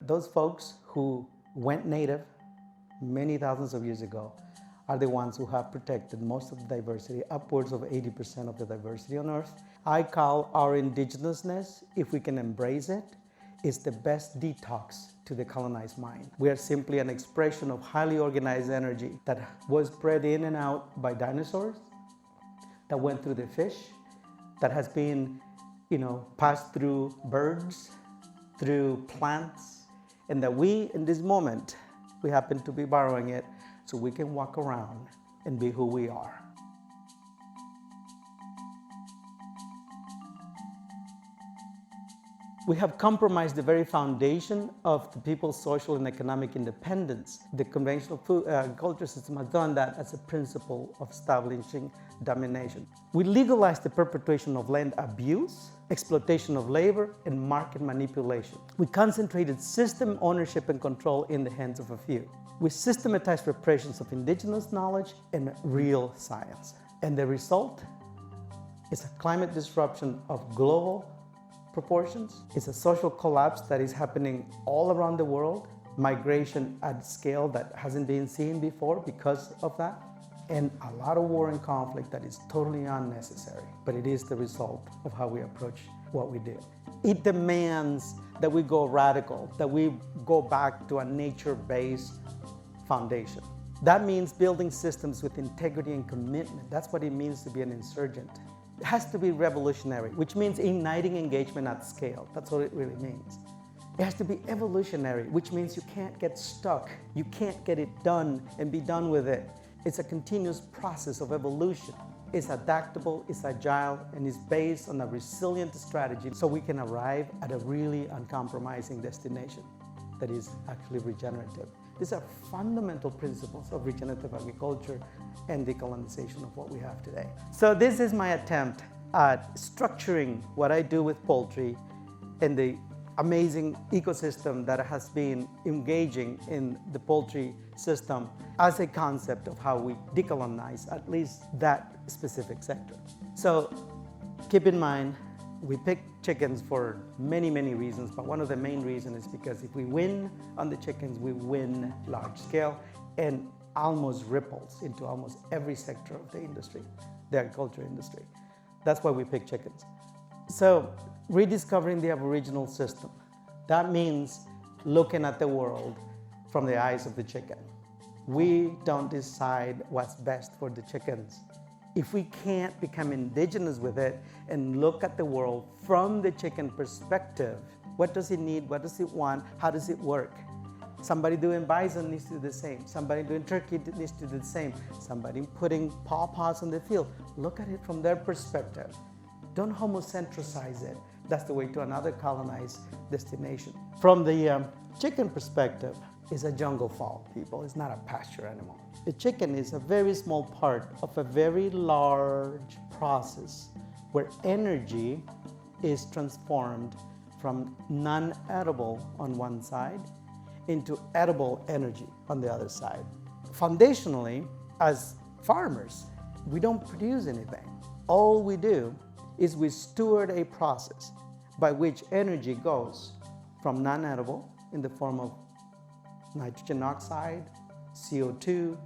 those folks who went native many thousands of years ago are the ones who have protected most of the diversity, upwards of 80% of the diversity on Earth. I call our indigenousness, if we can embrace it, is the best detox to the colonized mind. We are simply an expression of highly organized energy that was spread in and out by dinosaurs, that went through the fish, that has been, passed through birds, through plants, and that we, in this moment, we happen to be borrowing it so we can walk around and be who we are. We have compromised the very foundation of the people's social and economic independence. The conventional agriculture system has done that as a principle of establishing domination. We legalized the perpetuation of land abuse, exploitation of labor, and market manipulation. We concentrated system ownership and control in the hands of a few. We systematized repressions of indigenous knowledge and real science. And the result is a climate disruption of global proportions. It's a social collapse that is happening all around the world, migration at scale that hasn't been seen before because of that, and a lot of war and conflict that is totally unnecessary, but it is the result of how we approach what we do. It demands that we go radical, that we go back to a nature-based foundation. That means building systems with integrity and commitment. That's what it means to be an insurgent. It has to be revolutionary, which means igniting engagement at scale. That's what it really means. It has to be evolutionary, which means you can't get stuck. You can't get it done and be done with it. It's a continuous process of evolution. It's adaptable, it's agile, and it's based on a resilient strategy so we can arrive at a really uncompromising destination that is actually regenerative. These are fundamental principles of regenerative agriculture and decolonization of what we have today. So this is my attempt at structuring what I do with poultry and the amazing ecosystem that has been engaging in the poultry system as a concept of how we decolonize at least that specific sector. So keep in mind, we pick chickens for many, many reasons, but one of the main reasons is because if we win on the chickens, we win large scale and almost ripples into almost every sector of the industry, the agriculture industry. That's why we pick chickens. So rediscovering the Aboriginal system. That means looking at the world from the eyes of the chicken. We don't decide what's best for the chickens. If we can't become indigenous with it and look at the world from the chicken perspective, what does it need, what does it want, how does it work? Somebody doing bison needs to do the same. Somebody doing turkey needs to do the same. Somebody putting pawpaws on the field. Look at it from their perspective. Don't homocentricize it. That's the way to another colonized destination. From the chicken perspective, it's a jungle fowl, people. It's not a pasture animal. The chicken is a very small part of a very large process where energy is transformed from non-edible on one side into edible energy on the other side. Foundationally, as farmers, we don't produce anything. All we do is we steward a process by which energy goes from non-edible in the form of nitrogen oxide, CO2,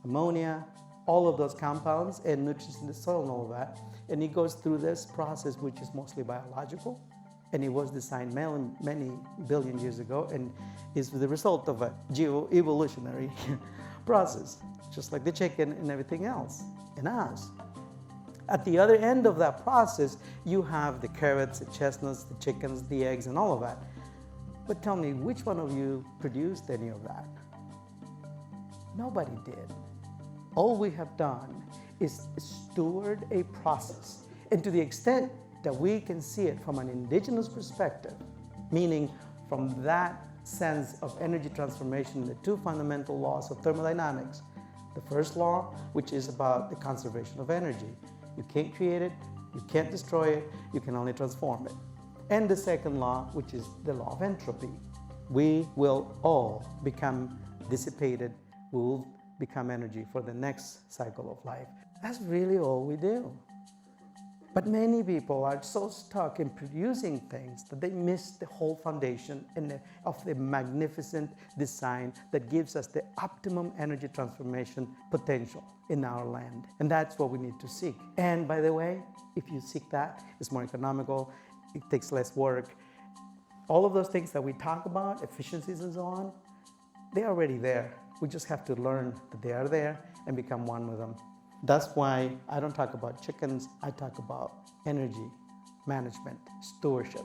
ammonia, all of those compounds and nutrients in the soil and all of that. And it goes through this process, which is mostly biological. And it was designed many billion years ago and is the result of a geo-evolutionary process, just like the chicken and everything else in us. At the other end of that process, you have the carrots, the chestnuts, the chickens, the eggs, and all of that. But tell me, which one of you produced any of that? Nobody did. All we have done is steward a process. And to the extent that we can see it from an indigenous perspective, meaning from that sense of energy transformation, the two fundamental laws of thermodynamics. The first law, which is about the conservation of energy. You can't create it, you can't destroy it, you can only transform it. And the second law, which is the law of entropy. We will all become dissipated, we will become energy for the next cycle of life. That's really all we do. But many people are so stuck in producing things that they miss the whole foundation of the magnificent design that gives us the optimum energy transformation potential in our land. And that's what we need to seek. And by the way, if you seek that, it's more economical, it takes less work. All of those things that we talk about, efficiencies and so on, they're already there. We just have to learn that they are there and become one with them. That's why I don't talk about chickens, I talk about energy management, stewardship.